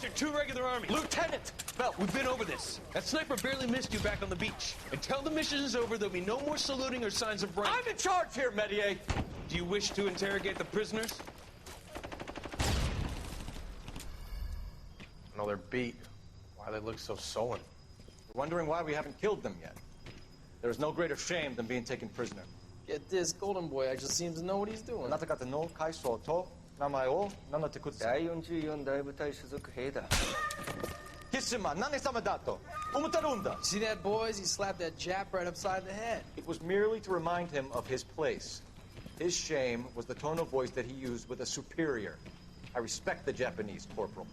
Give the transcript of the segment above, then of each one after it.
Sergeant, 2 regular army. Lieutenant! Well, we've been over this. That sniper barely missed you back on the beach. Until the mission is over, there'll be no more saluting or signs of rank. I'm in charge here, Medier! Do you wish to interrogate the prisoners? No, they're beat. Why they look so sullen? We're wondering why we haven't killed them yet. There is no greater shame than being taken prisoner. Get this, Golden Boy actually seems to know what he's doing. あなた方の階層と名前を名乗ってください。第44大部隊所属兵だ。キスマ何様だと思ってるんだ。 See that, boys? He slapped that Jap right upside the head. It was merely to remind him of his place. His shame was the tone of voice that he used with a superior. I respect the Japanese, Corporal.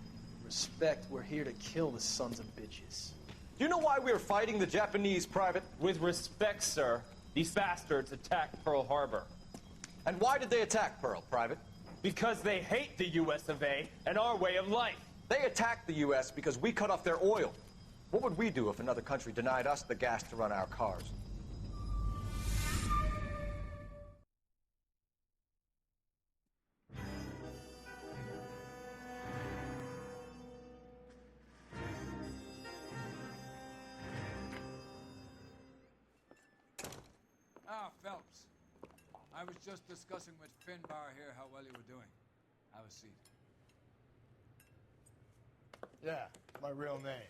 Respect, we're here to kill the sons of bitches. Do you know why we are fighting the Japanese, Private? With respect, sir, these bastards attacked Pearl Harbor. And why did they attack Pearl, Private? Because they hate the US of A and our way of life. They attacked the U.S. because we cut off their oil. What would we do if another country denied us the gas to run our cars? Ah, Phelps. I was just discussing with Finbar here how well you were doing. Have a seat. Yeah, my real name.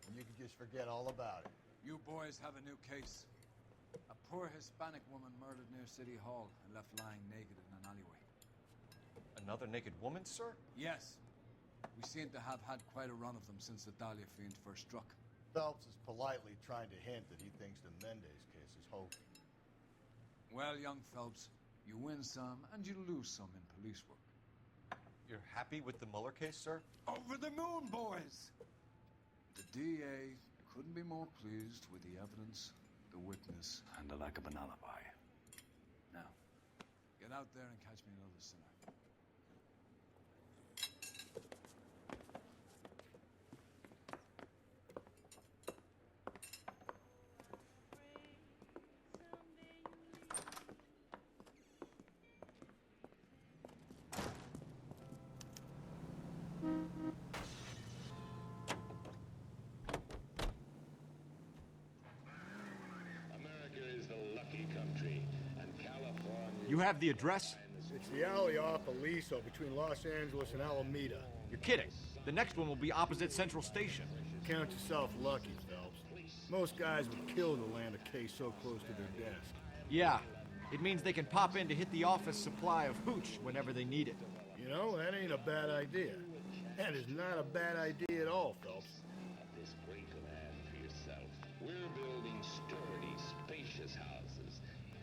And you can just forget all about it. You boys have a new case. A poor Hispanic woman murdered near City Hall and left lying naked in an alleyway. Another naked woman, sir? Yes. We seem to have had quite a run of them since the Dahlia fiend first struck. Phelps is politely trying to hint that he thinks the Mendez case is hokey. Well, young Phelps, you win some and you lose some in police work. You're happy with the Mueller case, sir? Over the moon, boys! The DA couldn't be more pleased with the evidence, the witness, and the lack of an alibi. Now, get out there and catch me another sinner. You have the address? It's the alley off Aliso between Los Angeles and Alameda. You're kidding. The next one will be opposite Central Station. Count yourself lucky, Phelps. Most guys would kill to land a case so close to their desk. Yeah, it means they can pop in to hit the office supply of hooch whenever they need it. You know, that ain't a bad idea. That is not a bad idea at all, Phelps. This great land for yourself. We're building sturdy, spacious houses.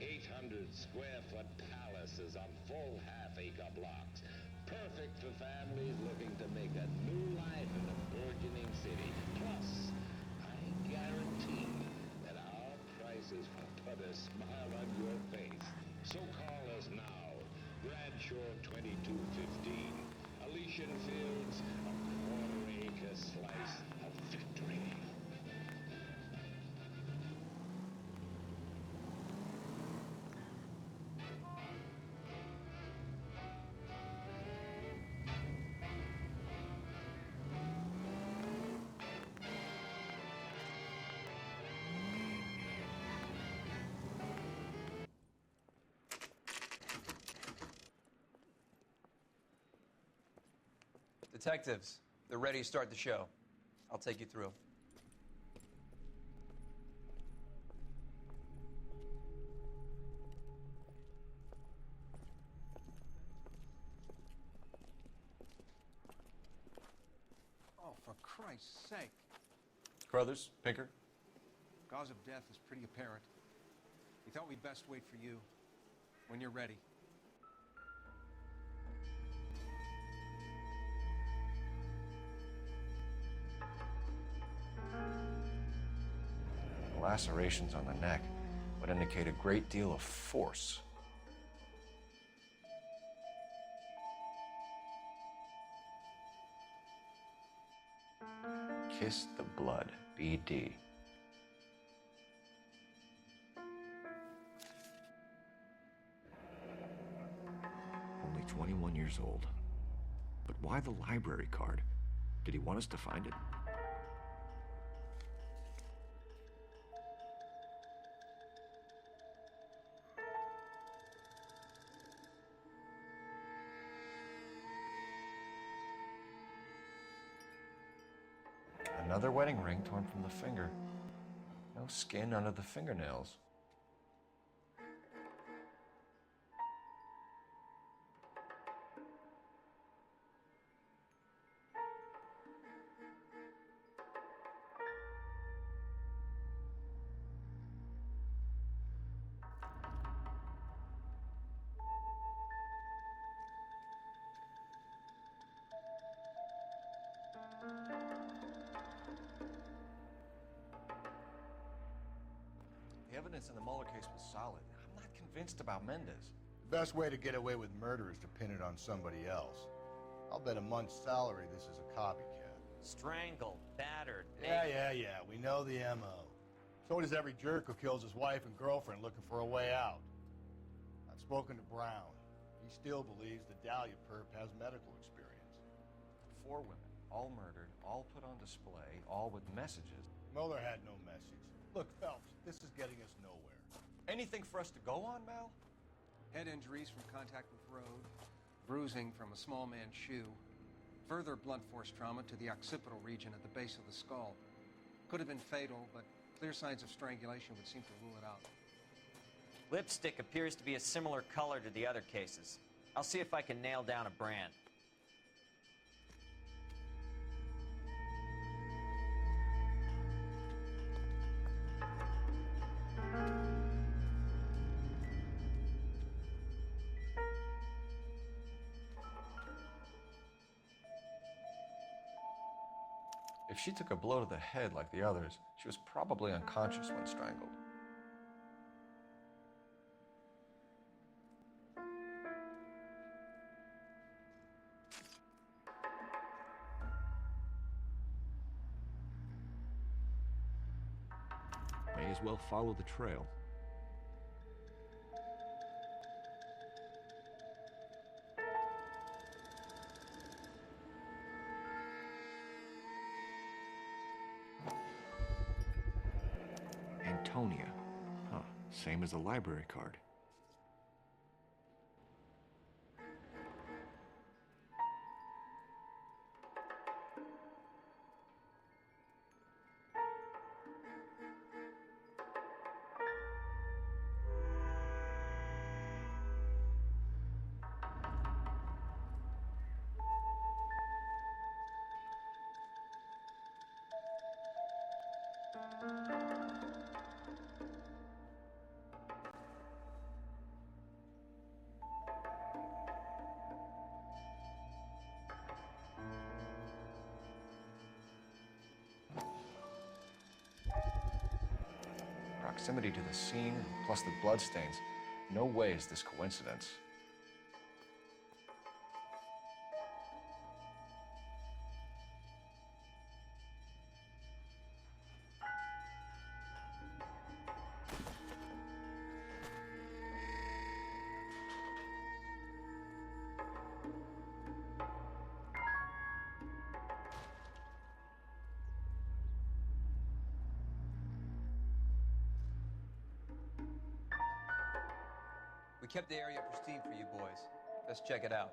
800-square-foot palaces on full half-acre blocks. Perfect for families looking to make a new life in a burgeoning city. Plus, I guarantee that our prices will put a smile on your face. So call us now. Bradshaw 2215. Elysian Fields, a quarter-acre slice of victory. Detectives, they're ready to start the show. I'll take you through. Oh, for Christ's sake. Carruthers, Pinker. Cause of death is pretty apparent. We thought we'd best wait for you. When you're ready. Lacerations on the neck would indicate a great deal of force. Kiss the blood, B.D. Only 21 years old. But why the library card? Did he want us to find it? Another wedding ring torn from the finger. No skin under the fingernails. The evidence in the Mueller case was solid. I'm not convinced about Mendez. The best way to get away with murder is to pin it on somebody else. I'll bet a month's salary this is a copycat. Strangled, battered, Yeah. We know the M.O. So does every jerk who kills his wife and girlfriend looking for a way out. I've spoken to Brown. He still believes the Dahlia perp has medical experience. 4 women, all murdered, all put on display, all with messages. Mueller had no message. Look, Phelps, this is getting us nowhere. Anything for us to go on, Mal? Head injuries from contact with road, bruising from a small man's shoe, further blunt force trauma to the occipital region at the base of the skull. Could have been fatal, but clear signs of strangulation would seem to rule it out. Lipstick appears to be a similar color to the other cases. I'll see if I can nail down a brand. If she took a blow to the head like the others, she was probably unconscious when strangled. May as well follow the trail. Antonia. Huh, same as the library card. Proximity to the scene, plus the bloodstains. No way is this coincidence. We kept the area pristine for you boys. Let's check it out.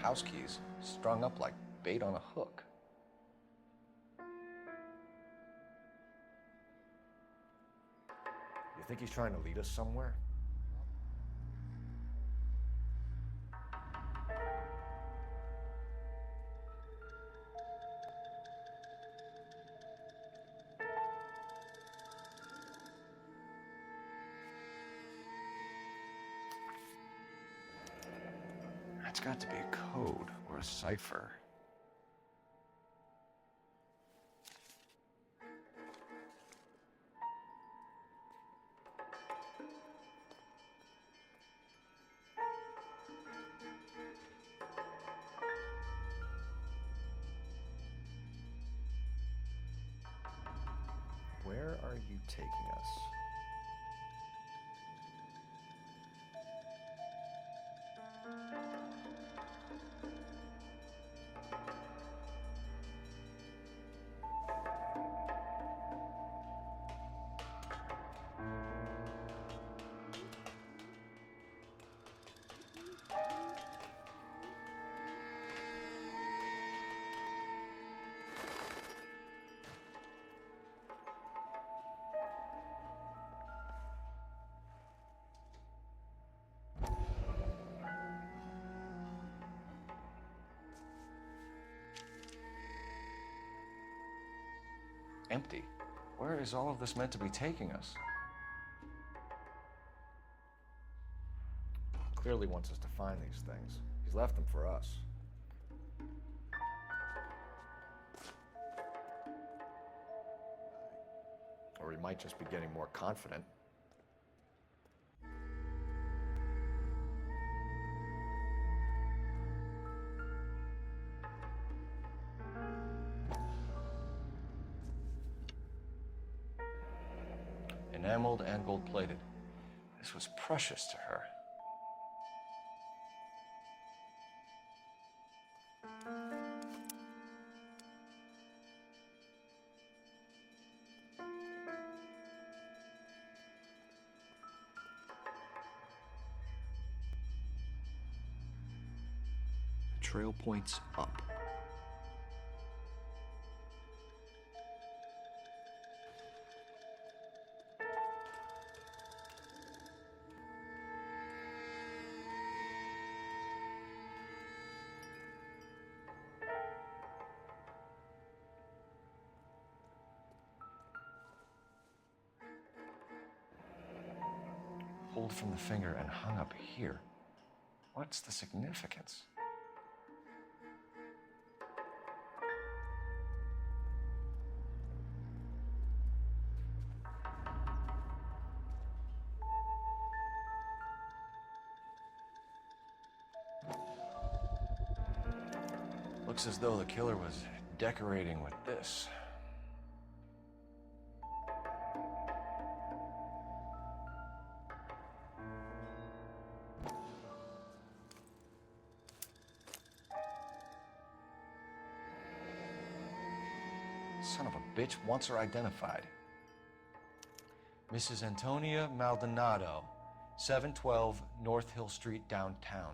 House keys, strung up like bait on a hook. You think he's trying to lead us somewhere? That's got to be a code or a cipher. Where are you taking us? Empty. Where is all of this meant to be taking us? Clearly wants us to find these things. He's left them for us. Or he might just be getting more confident. Enameled and gold-plated. This was precious to her. The trail points up. Pulled from the finger and hung up here. What's the significance? Looks as though the killer was decorating with this. Son of a bitch wants her identified. Mrs. Antonia Maldonado, 712 North Hill Street, downtown.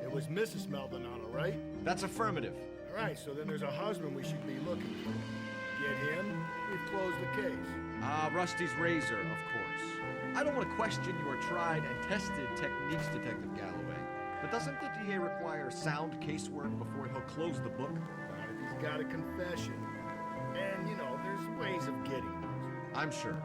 It was Mrs. Maldonado, right? That's affirmative. All right, so then there's a husband we should be looking for. Get him, we've closed the case. Ah, Rusty's razor, of course. I don't want to question your tried and tested techniques, Detective Galloway. But doesn't the DA require sound casework before he'll close the book? Not if he's got a confession. And, you know, there's ways of getting those. I'm sure.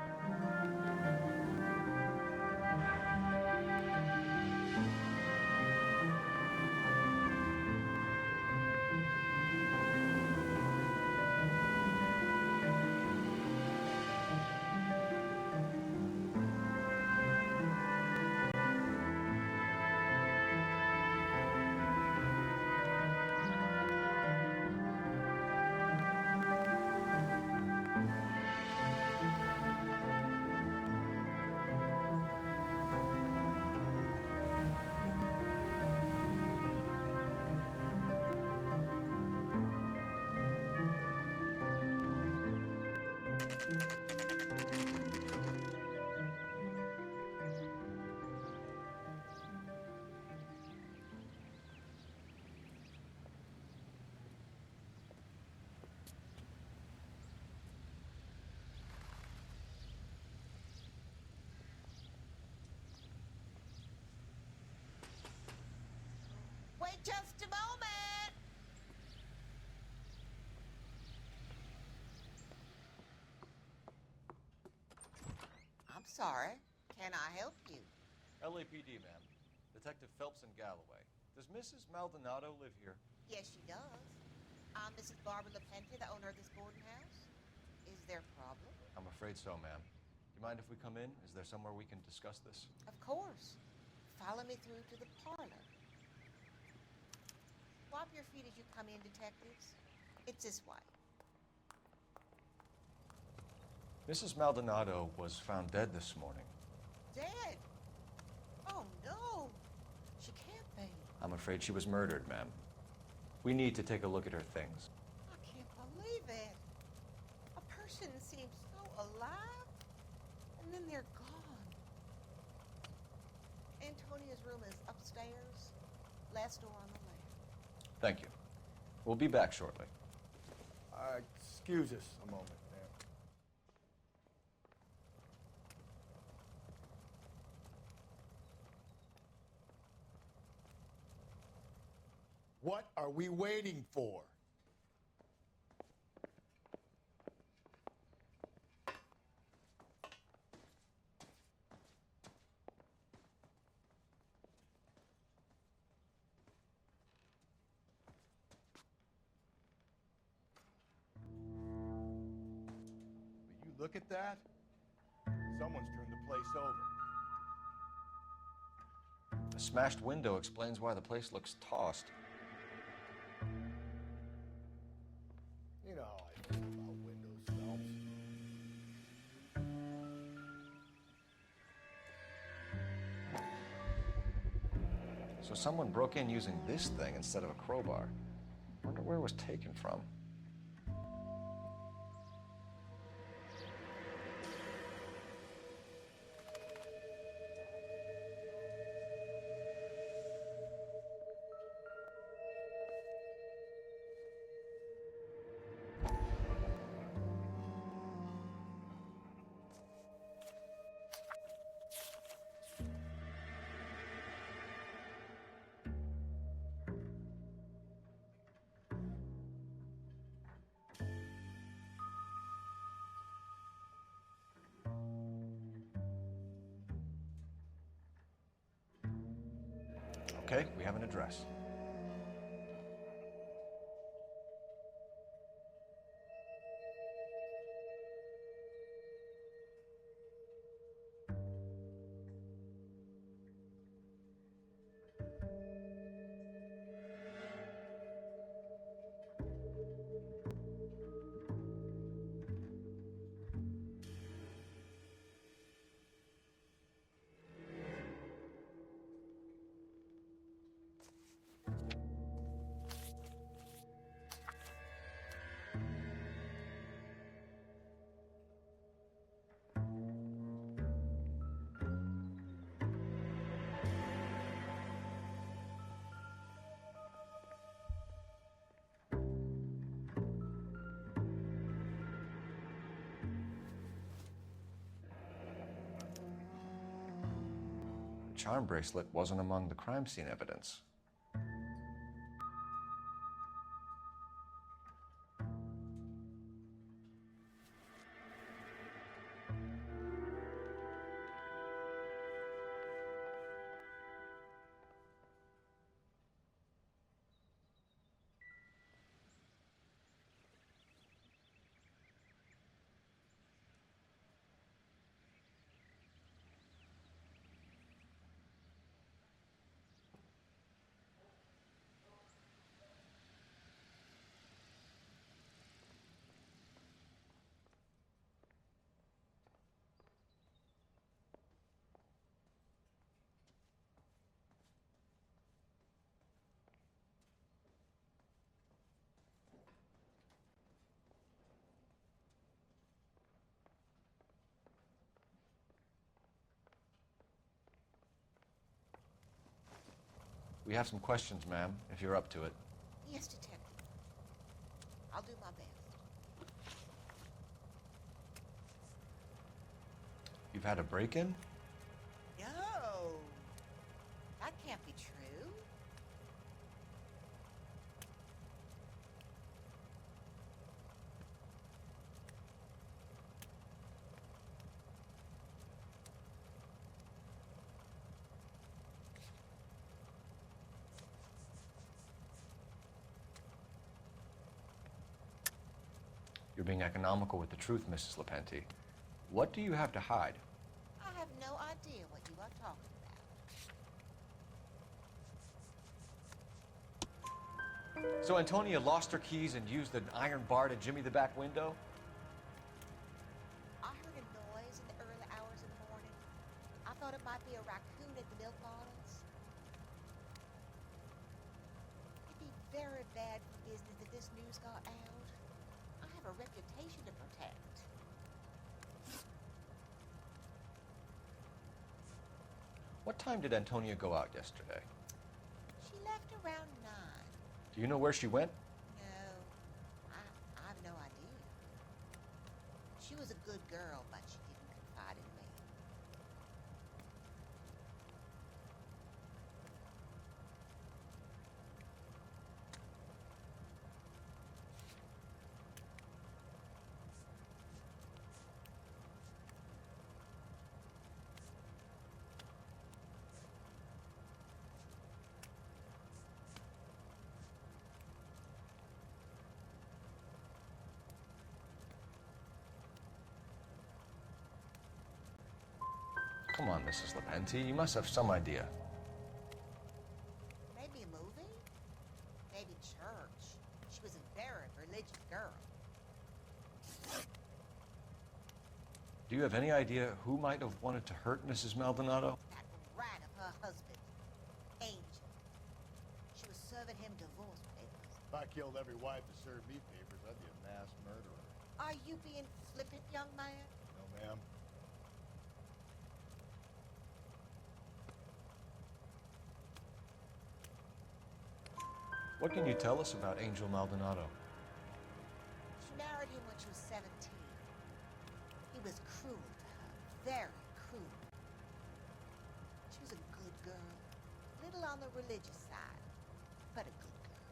Wait just a moment! sorry. Can I help you? LAPD, ma'am. Detective Phelps and Galloway. Does Mrs. Maldonado live here? Yes, she does. I'm Mrs. Barbara LaPenta, the owner of this boarding house. Is there a problem? I'm afraid so, ma'am. Do you mind if we come in? Is there somewhere we can discuss this? Of course. Follow me through to the parlor. Swap your feet as you come in, detectives. It's this way. Mrs. Maldonado was found dead this morning. Dead? Oh, no. She can't be. I'm afraid she was murdered, ma'am. We need to take a look at her things. I can't believe it. A person seems so alive, and then they're gone. Antonia's room is upstairs, last door on the left. Thank you. We'll be back shortly. Excuse us a moment, ma'am. What are we waiting for? Will you look at that? Someone's turned the place over. The smashed window explains why the place looks tossed. You know how I feel about windows, Phelps. So someone broke in using this thing instead of a crowbar. Wonder where it was taken from. Okay, we have an address. The charm bracelet wasn't among the crime scene evidence. We have some questions, ma'am, if you're up to it. Yes, detective. I'll do my best. You've had a break-in? No. That can't be true. You're being economical with the truth, Mrs. Lepenti. What do you have to hide? I have no idea what you are talking about. So Antonia lost her keys and used an iron bar to jimmy the back window? I heard a noise in the early hours of the morning. I thought it might be a raccoon at the milk bottles. It'd be very bad for business if this news got out. I have a reputation to protect. What time did Antonia go out yesterday? She left around 9. Do you know where she went? No, I have no idea. She was a good girl, but she didn't confide in me. Come on, Mrs. Lepenti, you must have some idea. Maybe a movie? Maybe church. She was a very religious girl. Do you have any idea who might have wanted to hurt Mrs. Maldonado? That rat of her husband, Angel. She was serving him divorce papers. If I killed every wife to serve me papers, I'd be a mass murderer. Are you being flippant, young man? No, ma'am. What can you tell us about Angel Maldonado? She married him when she was 17. He was cruel to her, very cruel. She was a good girl, little on the religious side, but a good girl.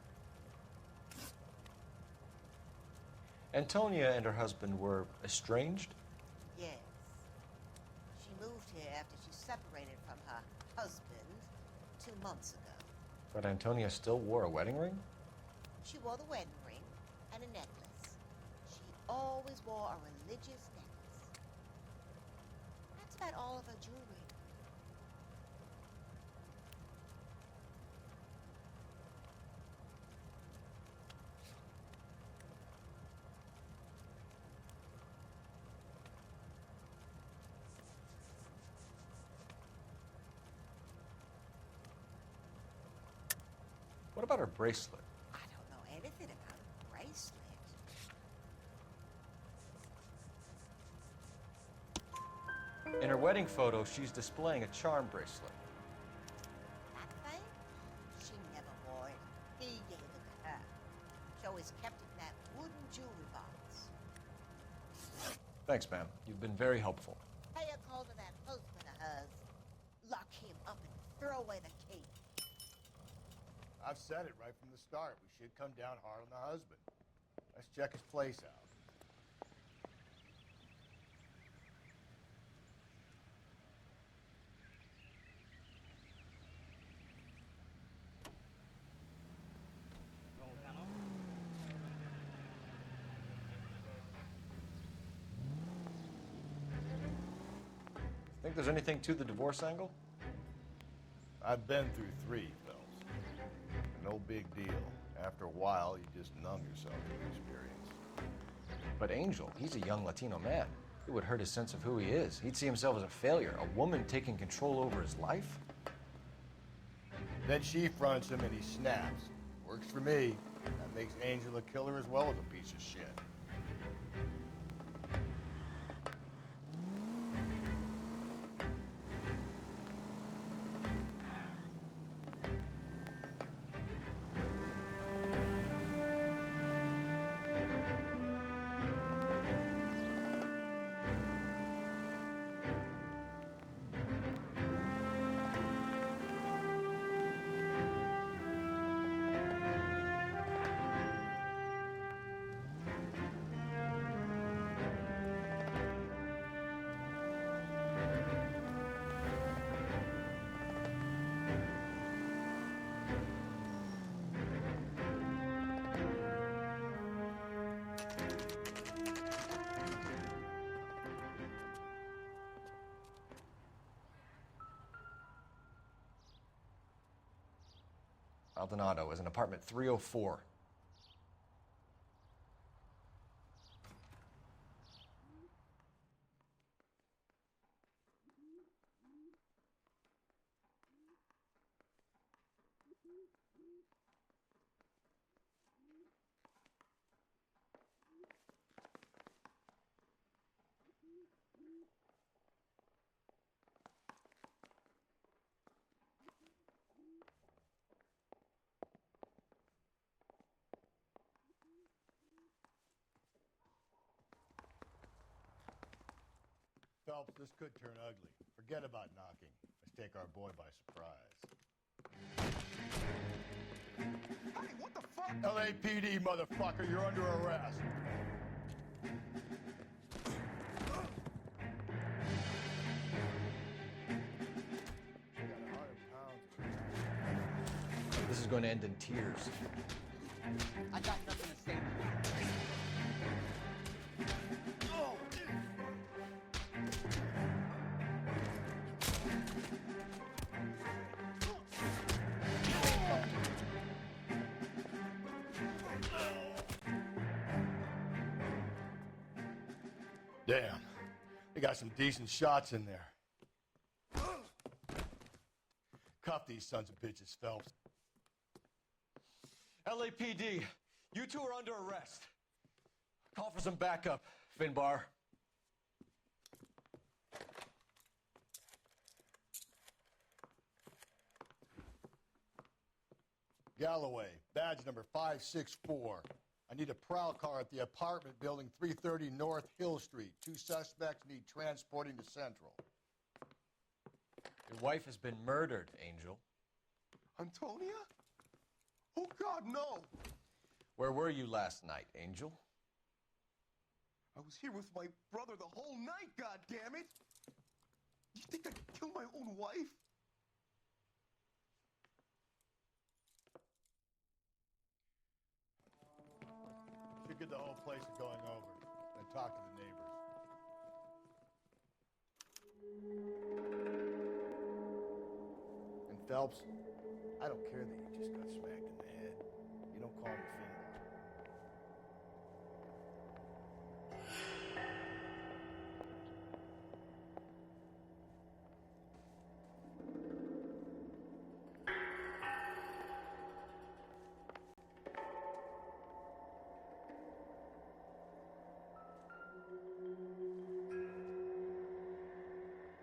Antonia and her husband were estranged? Yes. She moved here after she separated from her husband 2 months ago. But Antonia still wore a wedding ring? She wore the wedding ring and a necklace. She always wore a religious necklace. That's about all of her jewelry. What about her bracelet? I don't know anything about a bracelet. In her wedding photo, she's displaying a charm bracelet. That thing? She never wore it. He gave it to her. She always kept it in that wooden jewelry box. Thanks, ma'am. You've been very helpful. Pay a call to that husband of hers. Lock him up and throw away the key. I've said it right from the start. We should come down hard on the husband. Let's check his place out. Think there's anything to the divorce angle? I've been through 3, Phelps. No big deal. After a while, you just numb yourself to the experience. But Angel, he's a young Latino man. It would hurt his sense of who he is. He'd see himself as a failure, a woman taking control over his life. Then she fronts him and he snaps. Works for me. That makes Angel a killer as well as a piece of shit. Maldonado is in apartment 304. Phelps, this could turn ugly. Forget about knocking. Let's take our boy by surprise. Hey, what the fuck? LAPD, motherfucker, you're under arrest. This is going to end in tears. I got nothing to say to you. Damn. They got some decent shots in there. Cuff these sons of bitches, Phelps. LAPD, you two are under arrest. Call for some backup, Finbar. Galloway, badge number 564. I need a prowl car at the apartment building 330 North Hill Street. 2 suspects need transporting to Central. Your wife has been murdered, Angel. Antonia? Oh, God, no! Where were you last night, Angel? I was here with my brother the whole night, God damn it! You think I'd kill my own wife? Should get the whole place going over and talk to the neighbors. And Phelps, I don't care that you just got smacked in the head. You don't call me Finbar.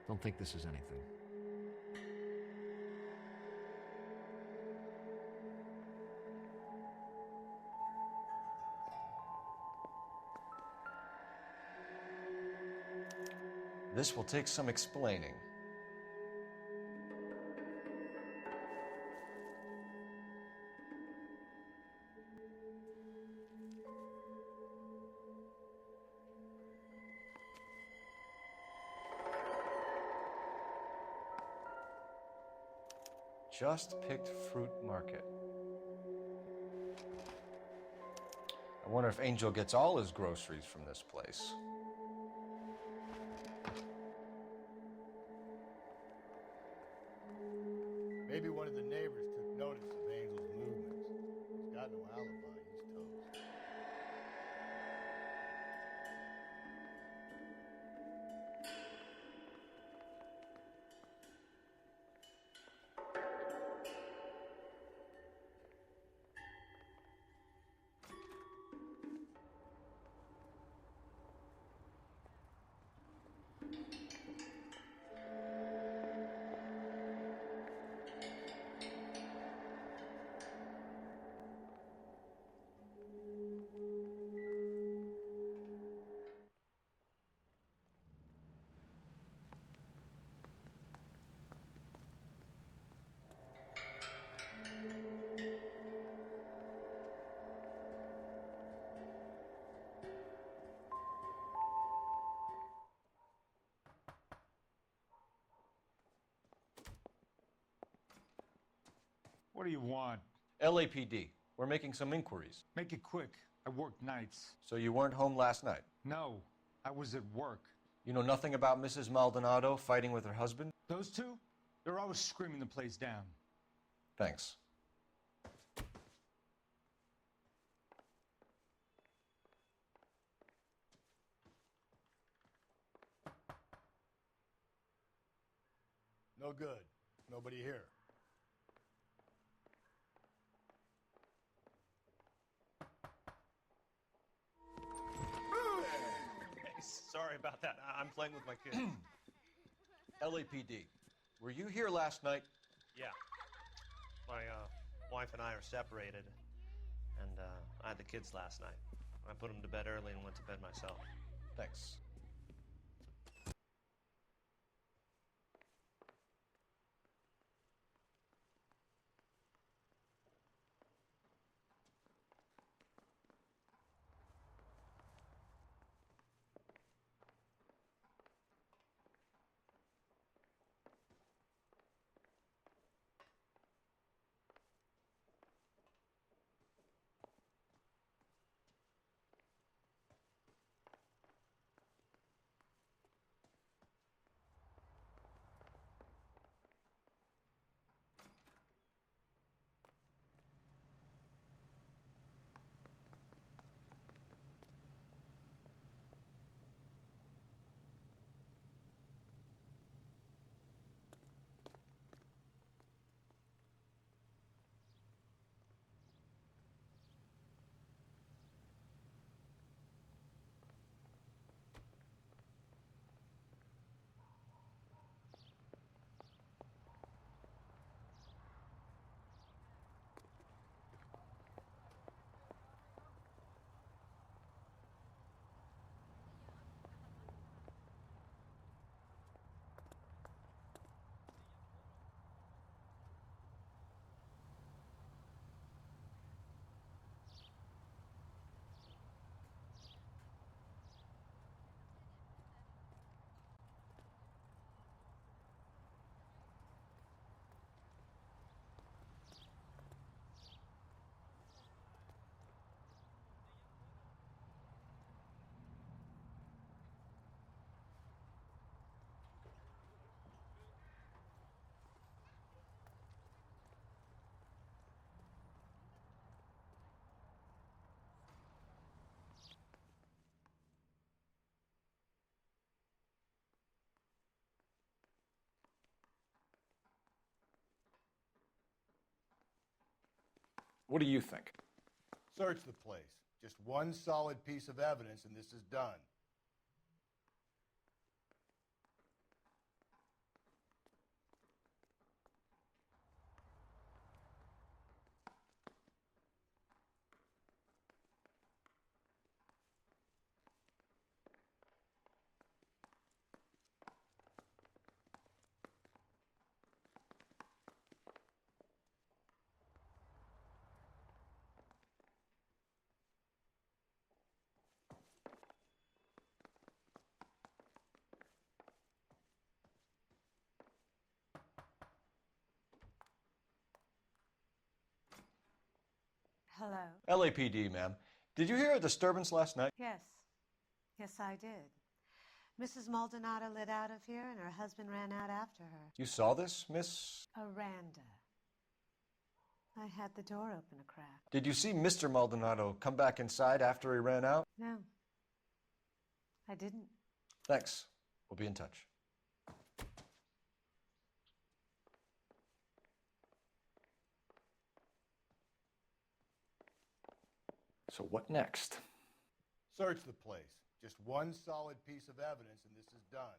Don't think this is anything. This will take some explaining. Just picked fruit market. I wonder if Angel gets all his groceries from this place. Maybe one of the neighbors took notice of Angel's movements. He's got no alibi. He's toast. What do you want? LAPD. We're making some inquiries. Make it quick. I work nights. So you weren't home last night? No, I was at work. You know nothing about Mrs. Maldonado fighting with her husband? Those two? They're always screaming the place down. Thanks. No good. Nobody here. Hey, sorry about that. I'm playing with my kids. LAPD, were you here last night? Yeah. My wife and I are separated, and I had the kids last night. I put them to bed early and went to bed myself. Thanks. What do you think? Search the place. Just one solid piece of evidence, and this is done. Hello? LAPD, ma'am. Did you hear a disturbance last night? Yes. Yes, I did. Mrs. Maldonado lit out of here, and her husband ran out after her. You saw this, Miss? Aranda. I had the door open a crack. Did you see Mr. Maldonado come back inside after he ran out? No. I didn't. Thanks. We'll be in touch. So what next? Search the place. Just one solid piece of evidence, and this is done.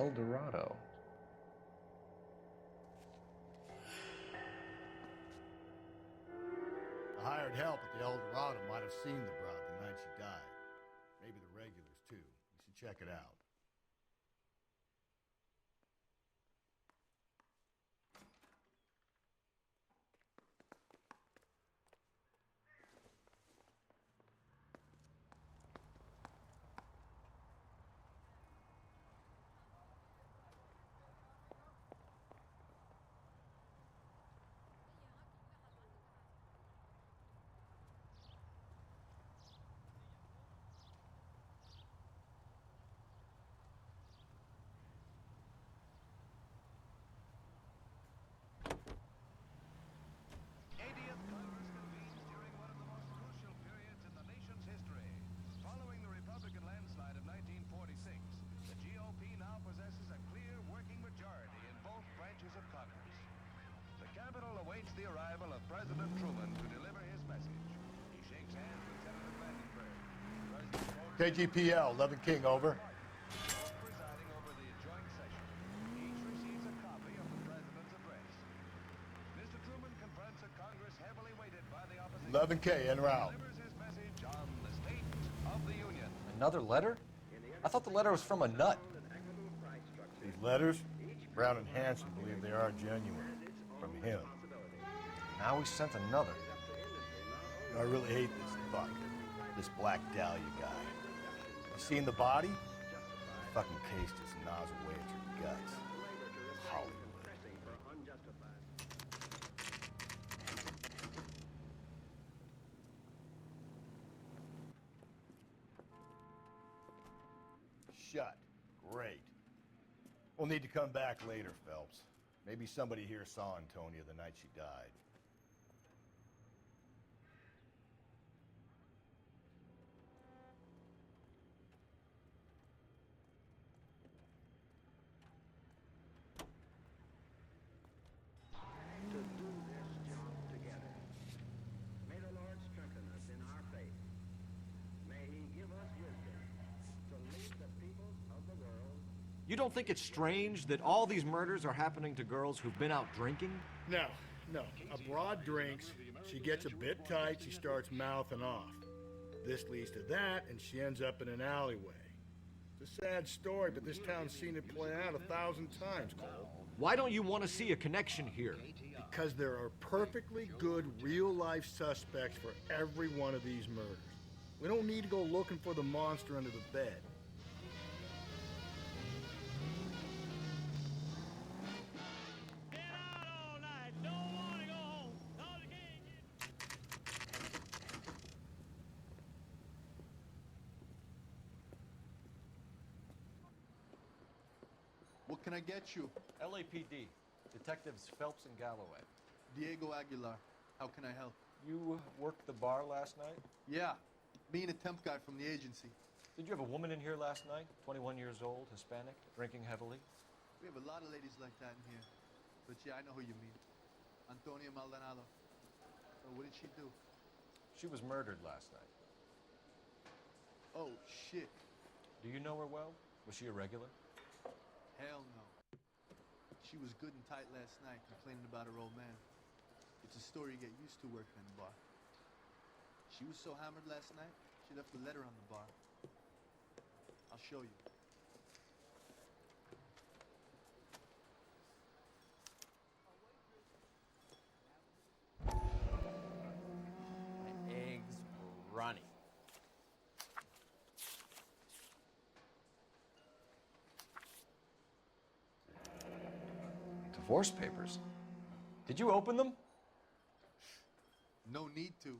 El Dorado. The hired help at the El Dorado might have seen the broad the night she died. Maybe the regulars, too. You should check it out. The arrival of President Truman to deliver his message. He shakes hands with Senator Vandenberg. KGPL, 11 King, over. Presiding over the joint session. Each receives a copy of the President's address. Mr. Truman confronts a Congress heavily weighted by the opposition. 11K, en route. Delivers his message on the state of the Union. Another letter? I thought the letter was from a nut. These letters, Brown and Hanson believe they are genuine. From him. Now we sent another. I really hate this fuck. This Black Dahlia guy. You seen the body? He fucking cased his nozzle way at your guts. Hollywood. Shut. Great. We'll need to come back later, Phelps. Maybe somebody here saw Antonia the night she died. To do this job together. May the Lord strengthen us in our faith. May He give us wisdom to lead the people of the world. You don't think it's strange that all these murders are happening to girls who've been out drinking? No. A broad drinks, she gets a bit tight, she starts mouthing off. This leads to that, and she ends up in an alleyway. It's a sad story, but this town's seen it play out 1,000 times, Cole. Why don't you want to see a connection here? Because there are perfectly good real-life suspects for every one of these murders. We don't need to go looking for the monster under the bed. What can I get you? LAPD. Detectives Phelps and Galloway. Diego Aguilar. How can I help? You worked the bar last night? Yeah. Me and a temp guy from the agency. Did you have a woman in here last night? 21 years old, Hispanic, drinking heavily? We have a lot of ladies like that in here. But yeah, I know who you mean. Antonia Maldonado. So what did she do? She was murdered last night. Oh, shit. Do you know her well? Was she a regular? Hell no. She was good and tight last night, complaining about her old man. It's a story you get used to working in the bar. She was so hammered last night, she left a letter on the bar. I'll show you. My eggs runny. Divorce papers. Did you open them? No need to.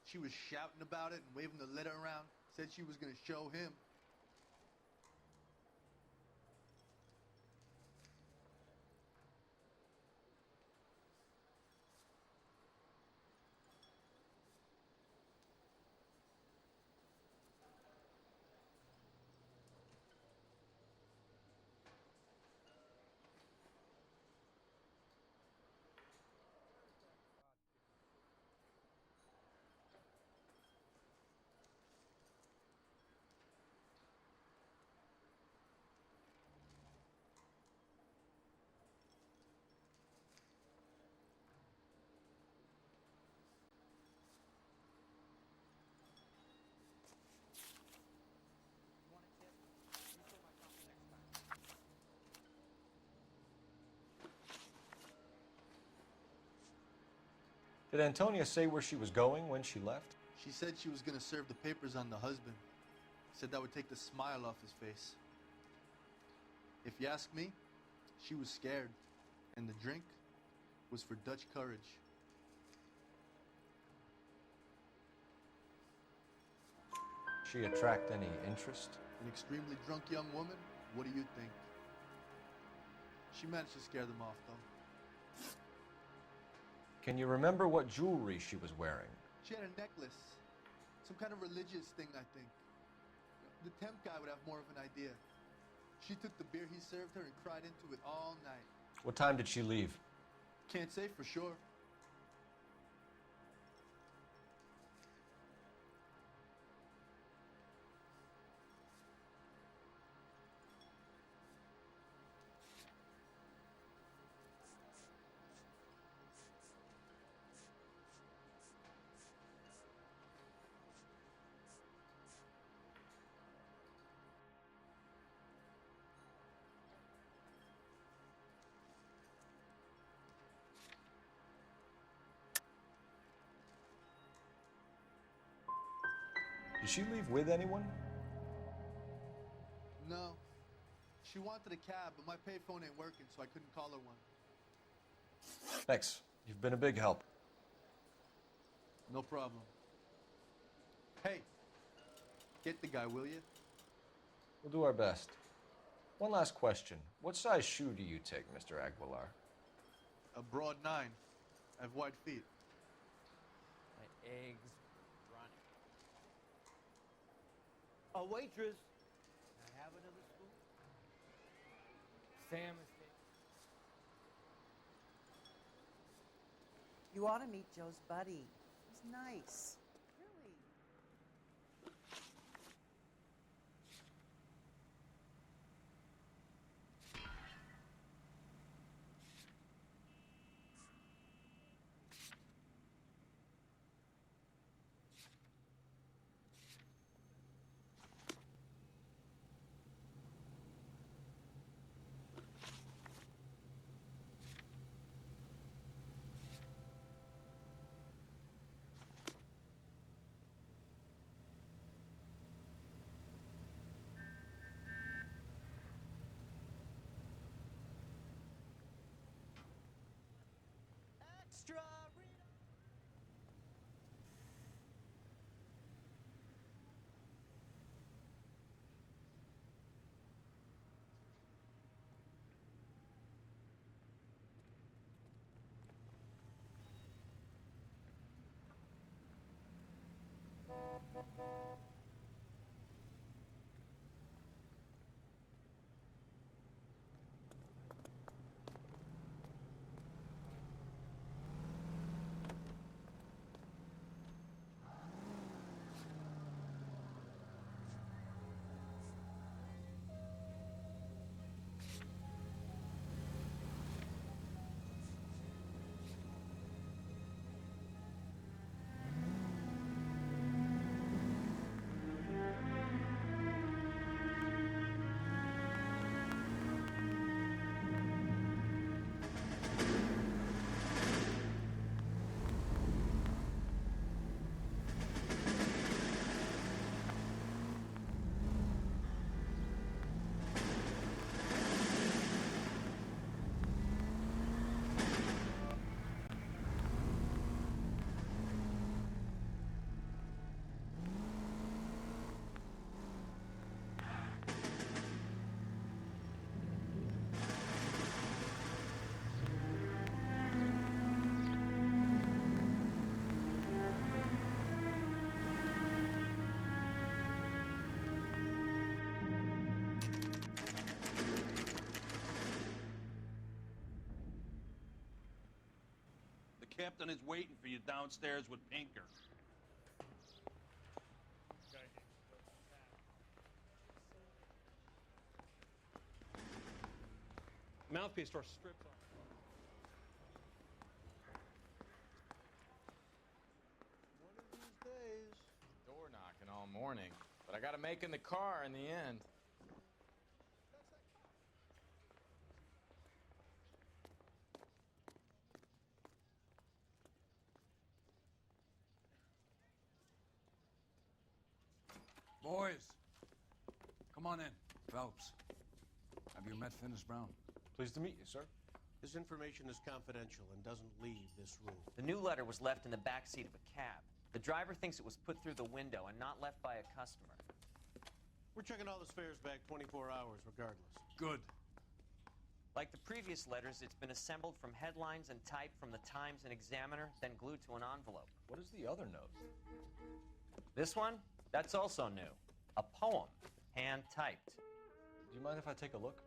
She was shouting about it and waving the letter around. Said she was going to show him. Did Antonia say where she was going when she left? She said she was gonna serve the papers on the husband. Said that would take the smile off his face. If you ask me, she was scared. And the drink was for Dutch courage. She attract any interest? An extremely drunk young woman? What do you think? She managed to scare them off, though. Can you remember what jewelry she was wearing? She had a necklace. Some kind of religious thing, I think. The temp guy would have more of an idea. She took the beer he served her and cried into it all night. What time did she leave? Can't say for sure. Did she leave with anyone? No. She wanted a cab, but my payphone ain't working, so I couldn't call her one. Thanks. You've been a big help. No problem. Hey, get the guy, will you? We'll do our best. One last question. What size shoe do you take, Mr. Aguilar? A broad 9. I have wide feet. My eggs running. A waitress. Can I have another spoon? Sam is taking. You ought to meet Joe's buddy. He's nice. Really. Extra The captain is waiting for you downstairs with Pinker. Mouthpiece store strips off. One of these days. Door knocking all morning, but I got to make in the car in the end. Boys, come on in. Phelps, have you met Finis Brown? Pleased to meet you, sir. This information is confidential and doesn't leave this room. The new letter was left in the back seat of a cab. The driver thinks it was put through the window and not left by a customer. We're checking all the spares back 24 hours regardless. Good. Like the previous letters, it's been assembled from headlines and typed from the Times and Examiner, then glued to an envelope. What is the other note? This one? That's also new. A poem, hand-typed. Do you mind if I take a look?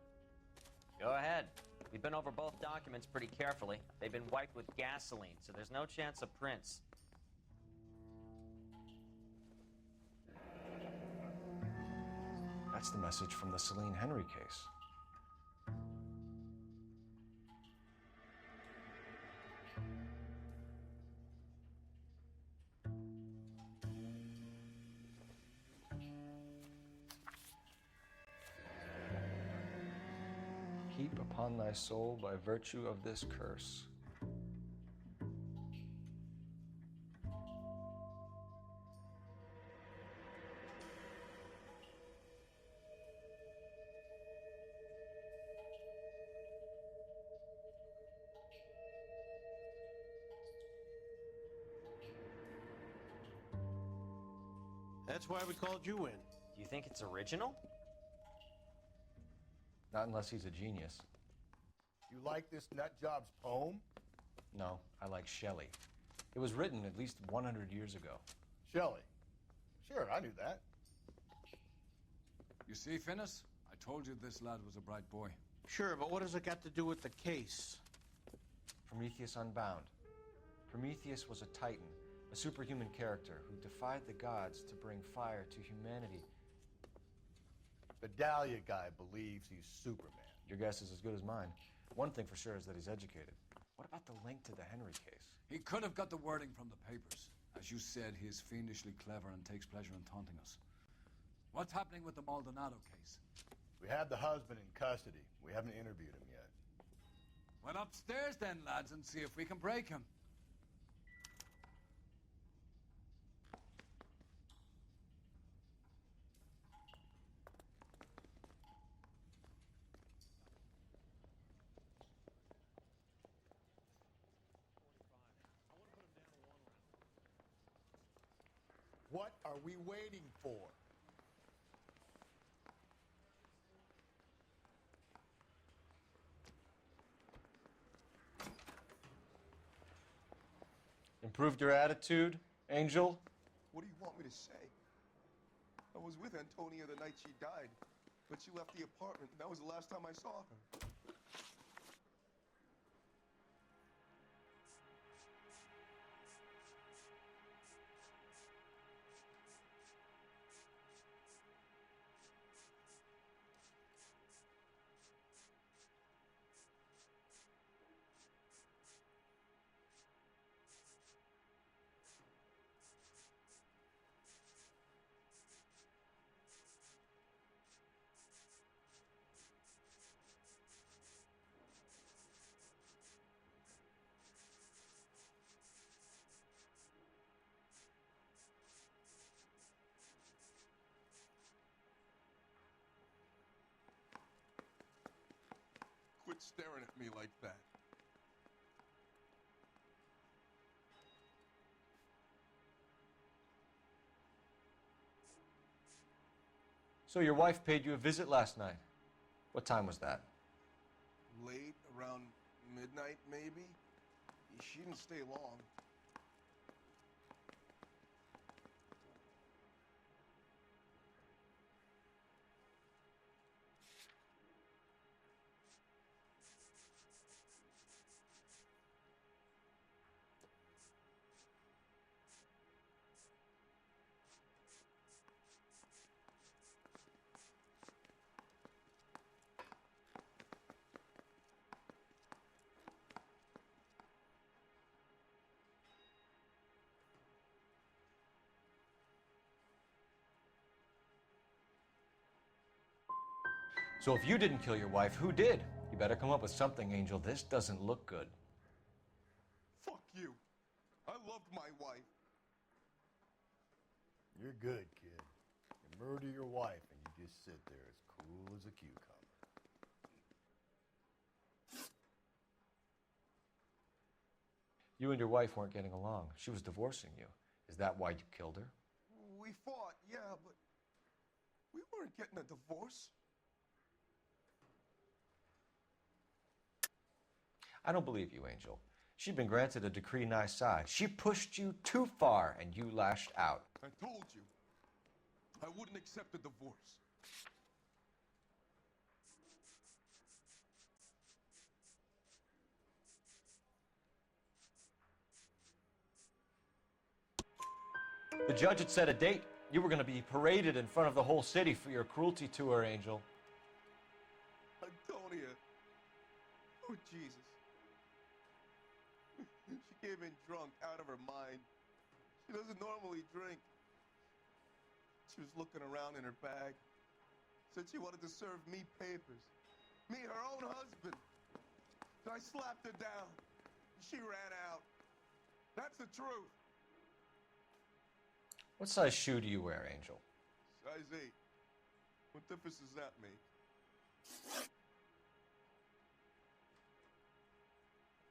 Go ahead. We've been over both documents pretty carefully. They've been wiped with gasoline, so there's no chance of prints. That's the message from the Celine Henry case. Heap upon thy soul by virtue of this curse. That's why we called you in. Do you think it's original? Not unless he's a genius. You like this nutjob's poem? No, I like Shelley. It was written at least 100 years ago. Shelley. Sure, I knew that. You see, Finis? I told you this lad was a bright boy. Sure, but what has it got to do with the case? Prometheus Unbound. Prometheus was a titan, a superhuman character who defied the gods to bring fire to humanity. The Dahlia guy believes he's Superman. Your guess is as good as mine. One thing for sure is that he's educated. What about the link to the Henry case? He could have got the wording from the papers. As you said, he is fiendishly clever and takes pleasure in taunting us. What's happening with the Maldonado case? We have the husband in custody. We haven't interviewed him yet. Well, upstairs then, lads, and see if we can break him. What are we waiting for? Improved your attitude, Angel? What do you want me to say? I was with Antonia the night she died, but she left the apartment, and that was the last time I saw her. Quit staring at me like that. So your wife paid you a visit last night. What time was that? Late, around midnight, maybe? She didn't stay long. So if you didn't kill your wife, who did? You better come up with something, Angel. This doesn't look good. Fuck you. I loved my wife. You're good, kid. And murder your wife and you just sit there as cool as a cucumber. You and your wife weren't getting along. She was divorcing you. Is that why you killed her? We fought, yeah, but we weren't getting a divorce. I don't believe you, Angel. She'd been granted a decree nisi. She pushed you too far, and you lashed out. I told you, I wouldn't accept a divorce. The judge had set a date. You were going to be paraded in front of the whole city for your cruelty to her, Angel. Antonia. Oh, Jesus. She came in drunk, out of her mind. She doesn't normally drink. She was looking around in her bag. Said she wanted to serve me papers. Me, her own husband. So I slapped her down. She ran out. That's the truth. What size shoe do you wear, Angel? Size 8. What difference does that make?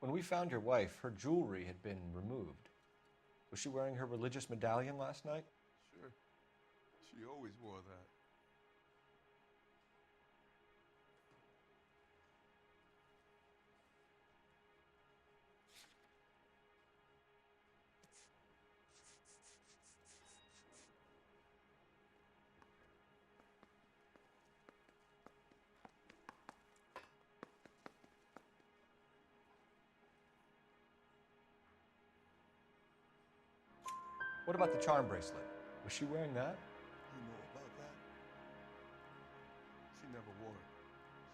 When we found your wife, her jewelry had been removed. Was she wearing her religious medallion last night? Sure. She always wore that. What about the charm bracelet? Was she wearing that? You know about that? She never wore it.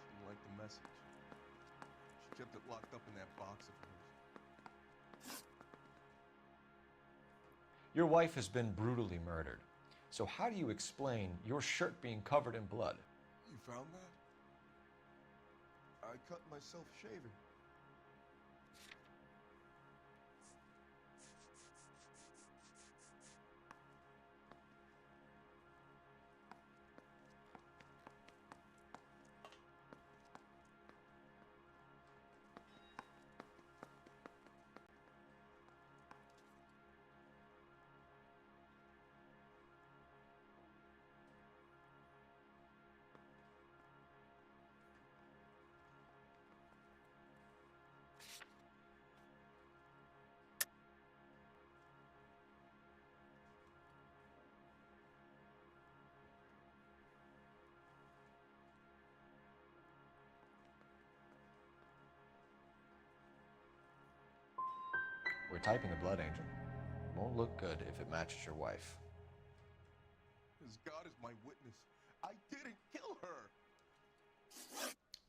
She didn't like the message. She kept it locked up in that box of hers. Your wife has been brutally murdered. So how do you explain your shirt being covered in blood? You found that? I cut myself shaving. We're typing the blood, Angel. Won't look good if it matches your wife. As God is my witness, I didn't kill her.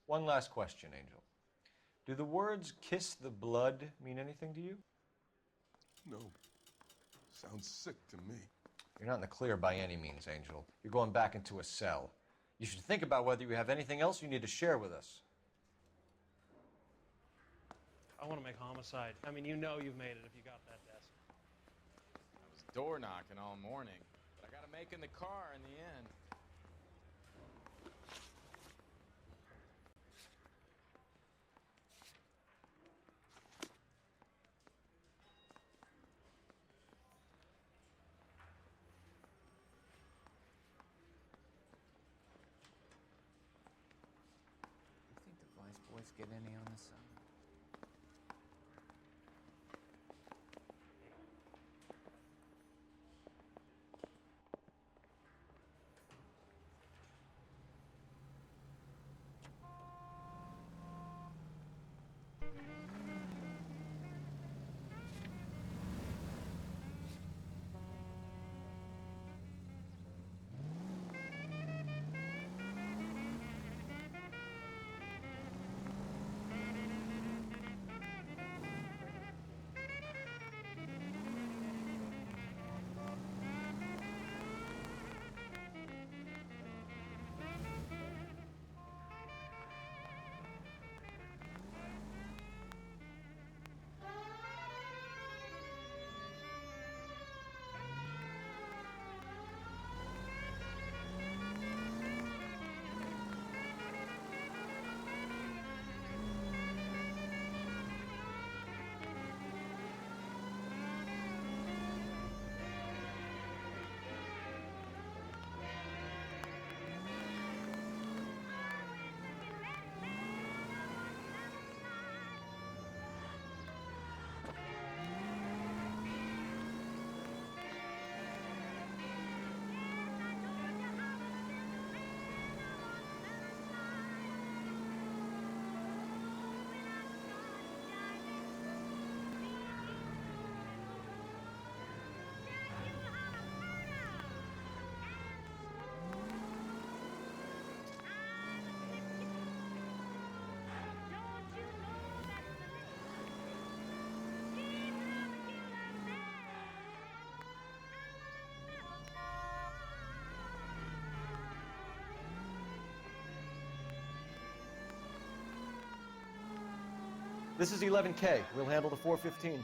One last question, Angel. Do the words kiss the blood mean anything to you? No. Sounds sick to me. You're not in the clear by any means, Angel. You're going back into a cell. You should think about whether you have anything else you need to share with us. I want to make homicide. I mean, you know you've made it if you got that desk. I was door knocking all morning, but I got to make in the car in the end. You think the Vice boys get any on this side? This is 11K. We'll handle the 415.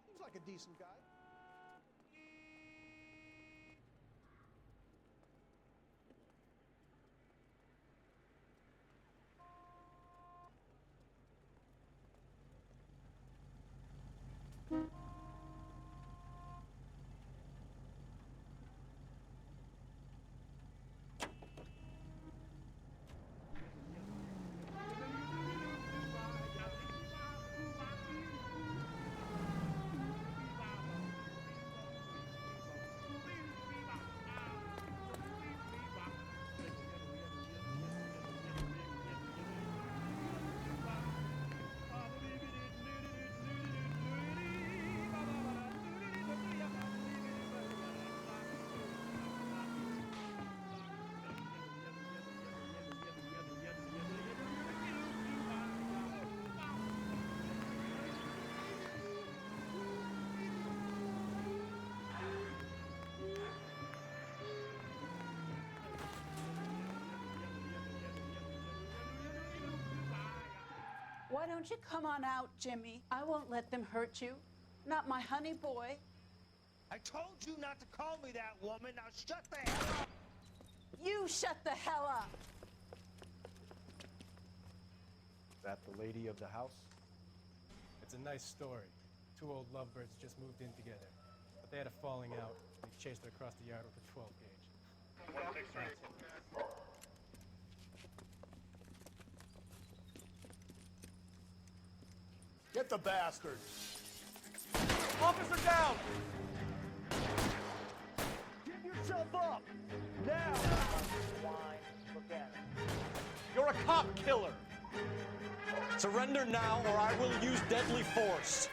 Seems like a decent guy. Why don't you come on out, Jimmy? I won't let them hurt you. Not my honey boy. I told you not to call me that, woman. Now shut the hell up. You shut the hell up. That the lady of the house? It's a nice story. Two old lovebirds just moved in together. But they had a falling out. They chased her across the yard with a 12 gauge. Get the bastard! Officer down! Give yourself up! Now! Look at him. You're a cop killer! Surrender now, or I will use deadly force.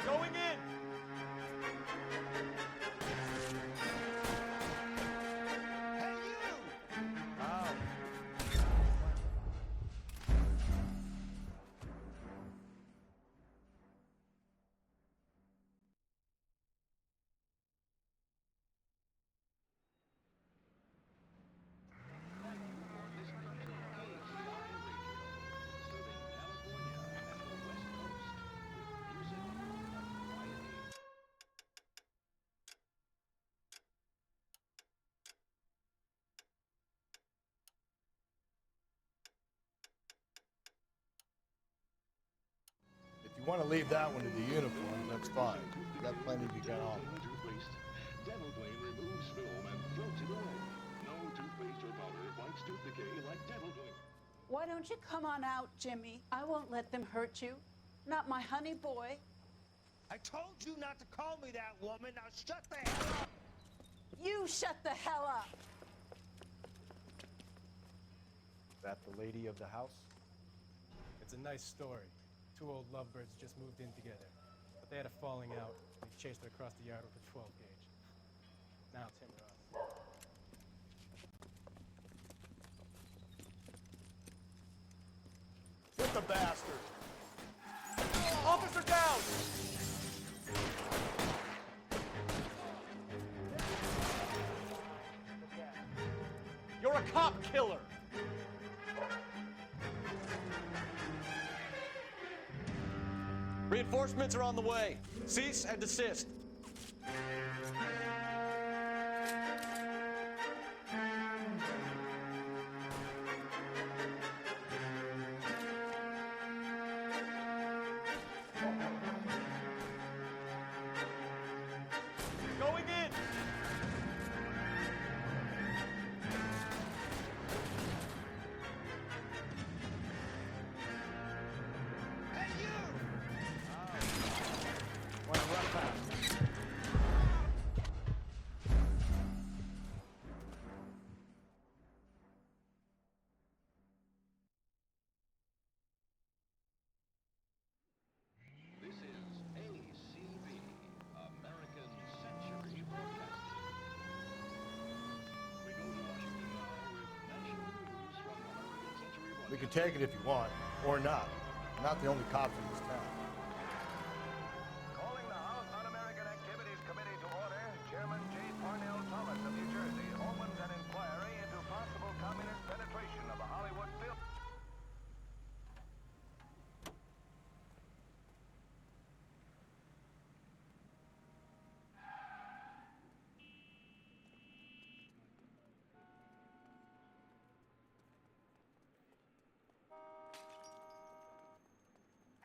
Going in! If you want to leave that one to the uniform, that's fine. You got plenty to get on. Devil Flame removes film and floats it away. No toothpaste or powder fights tooth decay like Devil Flame. Why don't you come on out, Jimmy? I won't let them hurt you. Not my honey boy. I told you not to call me that, woman. Now shut the hell up. You shut the hell up. That the lady of the house? It's a nice story. Two old lovebirds just moved in together. But they had a falling out. They chased her across the yard with a 12 gauge. Now it's him or us. Get the bastard! Officer down! You're a cop killer! Reinforcements are on the way. Cease and desist. Going in! Wanna run fast? We can take it if you want, or not. We're not the only cops in this town. Calling the House Un-American Activities Committee to order, Chairman J. Parnell Thomas of New Jersey opens an inquiry into possible communist penetration of the Hollywood film.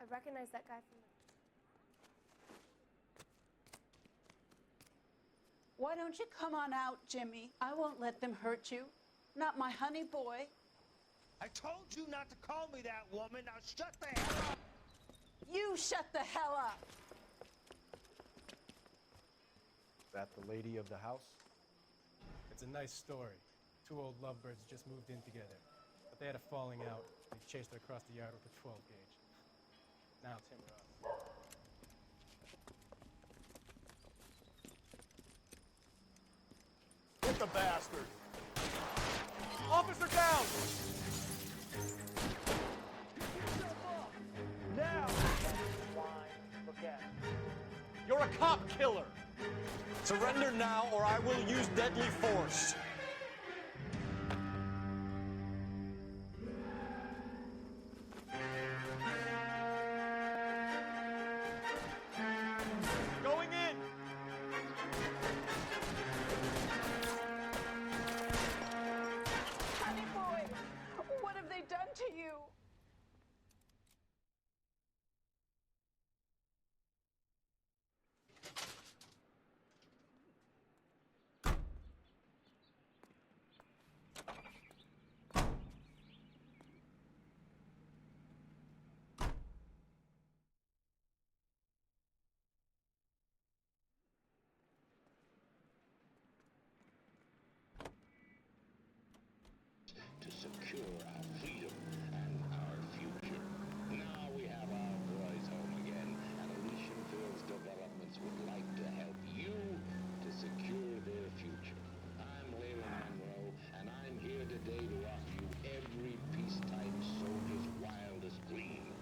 I recognize that guy from the... Why don't you come on out, Jimmy? I won't let them hurt you. Not my honey boy. I told you not to call me that, woman. Now shut the hell up. You shut the hell up. Is that the lady of the house? It's a nice story. Two old lovebirds just moved in together. But they had a falling out. They chased her across the yard with a 12 gauge. Now it's him or us. Get the bastard! Officer down! Now! Look at him. You're a cop killer! Surrender now, or I will use deadly force. Going in! Honey boy, what have they done to you? To secure our freedom and our future. Now we have our boys home again, and Elysian Fields Developments would like to help you to secure their future. I'm Leland Monroe, and I'm here today to offer you every peacetime soldier's wildest dream.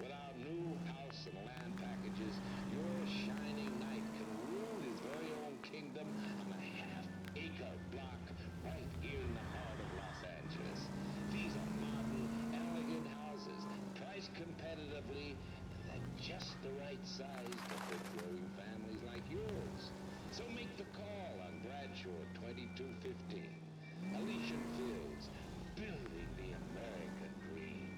With our new house and land packages, your shining knight can rule his very own kingdom on a half-acre block right here in the heart of Los Angeles. These are modern, elegant houses, priced competitively, and they're just the right size to fit growing families like yours. So make the call on Bradshaw 2215. Elysian Fields, building the American dream.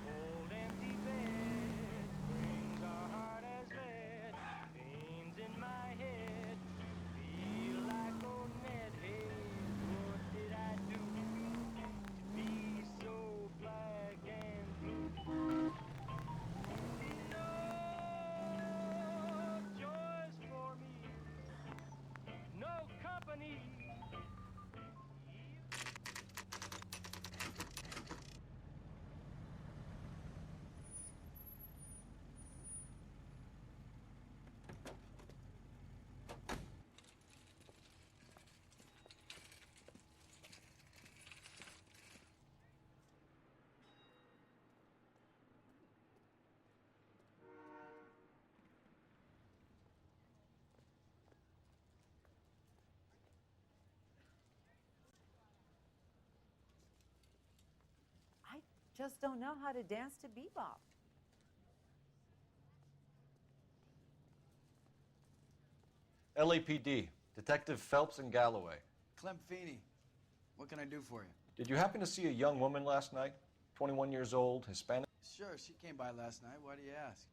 Old empty bed brings our heart as lead. Pains in my head. Feel like old Ned. Hey, what did I do to be so black and blue? No choice for me. No company. I just don't know how to dance to bebop. LAPD, Detective Phelps and Galloway. Clem Feeney, what can I do for you? Did you happen to see a young woman last night? 21 years old, Hispanic? Sure, she came by last night. Why do you ask?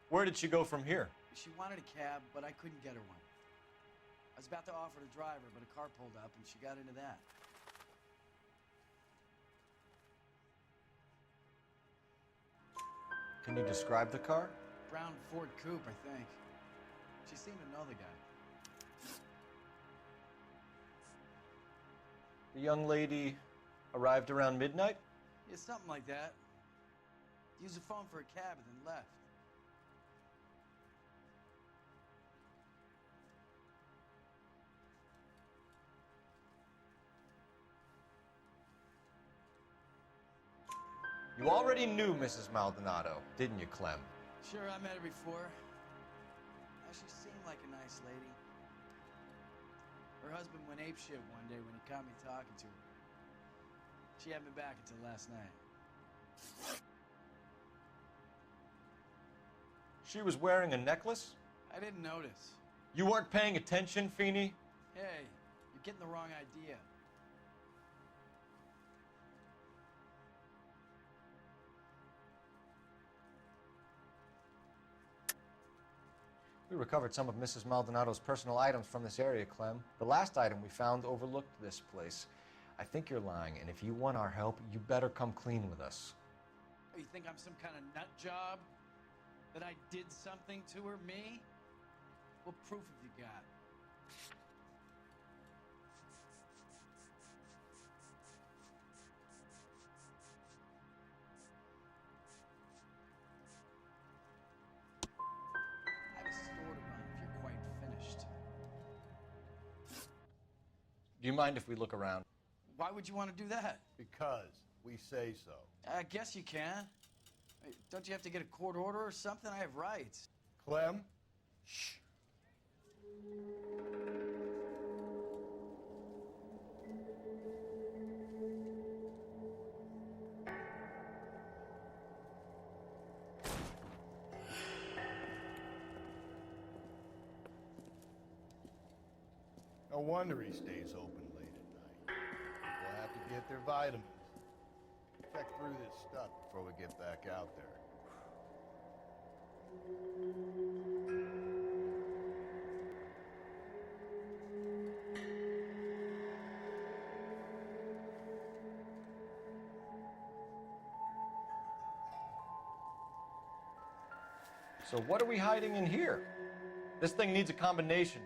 Where did she go from here? She wanted a cab, but I couldn't get her one. I was about to offer to drive her, but a car pulled up and she got into that. Can you describe the car? Brown Ford Coupe, I think. She seemed to know the guy. The young lady arrived around midnight? Yeah, something like that. Used the phone for a cab and then left. You already knew Mrs. Maldonado, didn't you, Clem? Sure, I met her before. She seemed like a nice lady. Her husband went apeshit one day when he caught me talking to her. She had me back until last night. She was wearing a necklace? I didn't notice. You weren't paying attention, Feeney? Hey, you're getting the wrong idea. We recovered some of Mrs. Maldonado's personal items from this area, Clem. The last item we found overlooked this place. I think you're lying, and if you want our help, you better come clean with us. Oh, you think I'm some kind of nut job? That I did something to her, me? What proof have you got? I have a store to run if you're quite finished. Do you mind if we look around? Why would you want to do that? Because we say so. I guess you can. Don't you have to get a court order or something? I have rights. Clem? Shh. No wonder he stays open late at night. People have to get their vitamins. Check through this stuff before we get back out there. So what are we hiding in here? This thing needs a combination.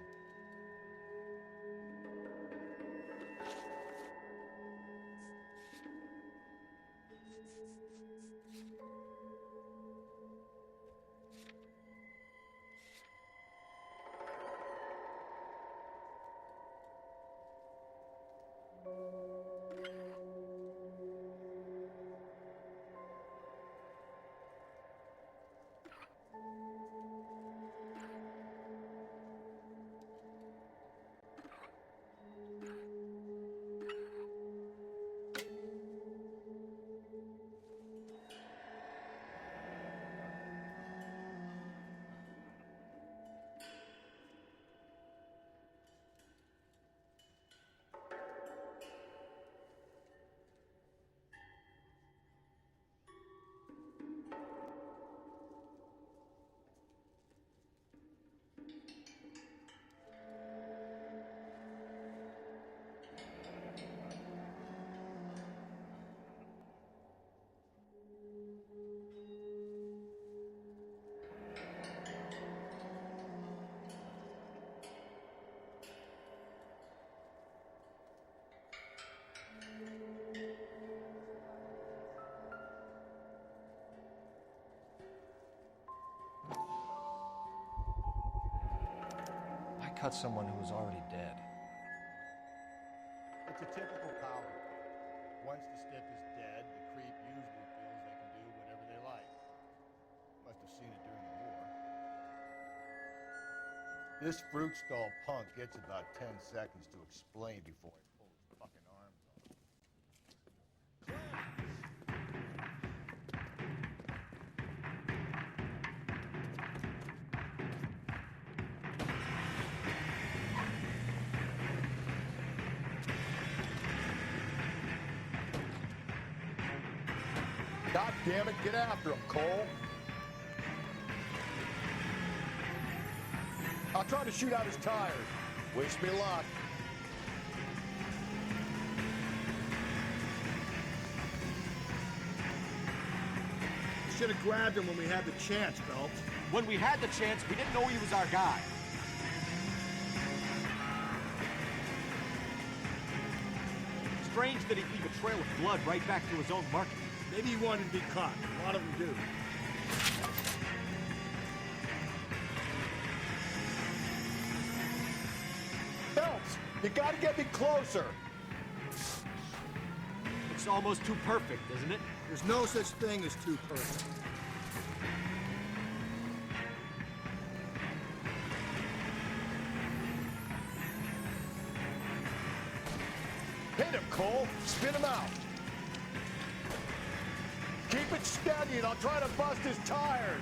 Cut someone who was already dead. It's a typical power play. Once the stick is dead, the creep usually feels they can do whatever they like. Must have seen it during the war. This fruit stall punk gets about 10 seconds to explain before I pull his fucking arms off. God damn it, get after him, Cole. I'll try to shoot out his tires. Wish me luck. We should have grabbed him when we had the chance, Belt. When we had the chance, we didn't know he was our guy. strange that he'd leave a trail of blood right back to his own market. Maybe he wanted to be caught. A lot of them do. Phelps, you gotta get me closer. It's almost too perfect, isn't it? There's no such thing as too perfect. Hit him, Cole. Spin him out. Keep it steady and I'll try to bust his tires.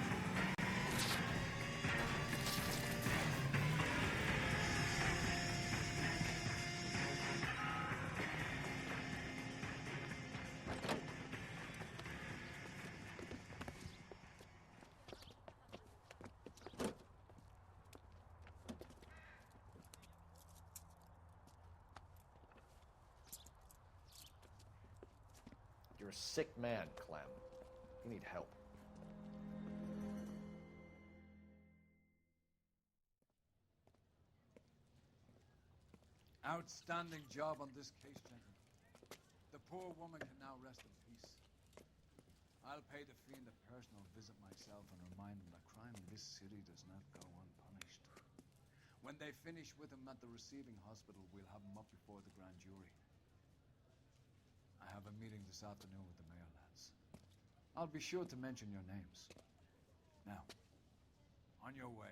You're a sick man, Clem. You need help. Outstanding job on this case, gentlemen. The poor woman can now rest in peace. I'll pay the fiend a personal visit myself and remind him that crime in this city does not go unpunished. When they finish with him at the receiving hospital, we'll have him up before the grand jury. I have a meeting this afternoon with the mayor, lads. I'll be sure to mention your names. Now, on your way.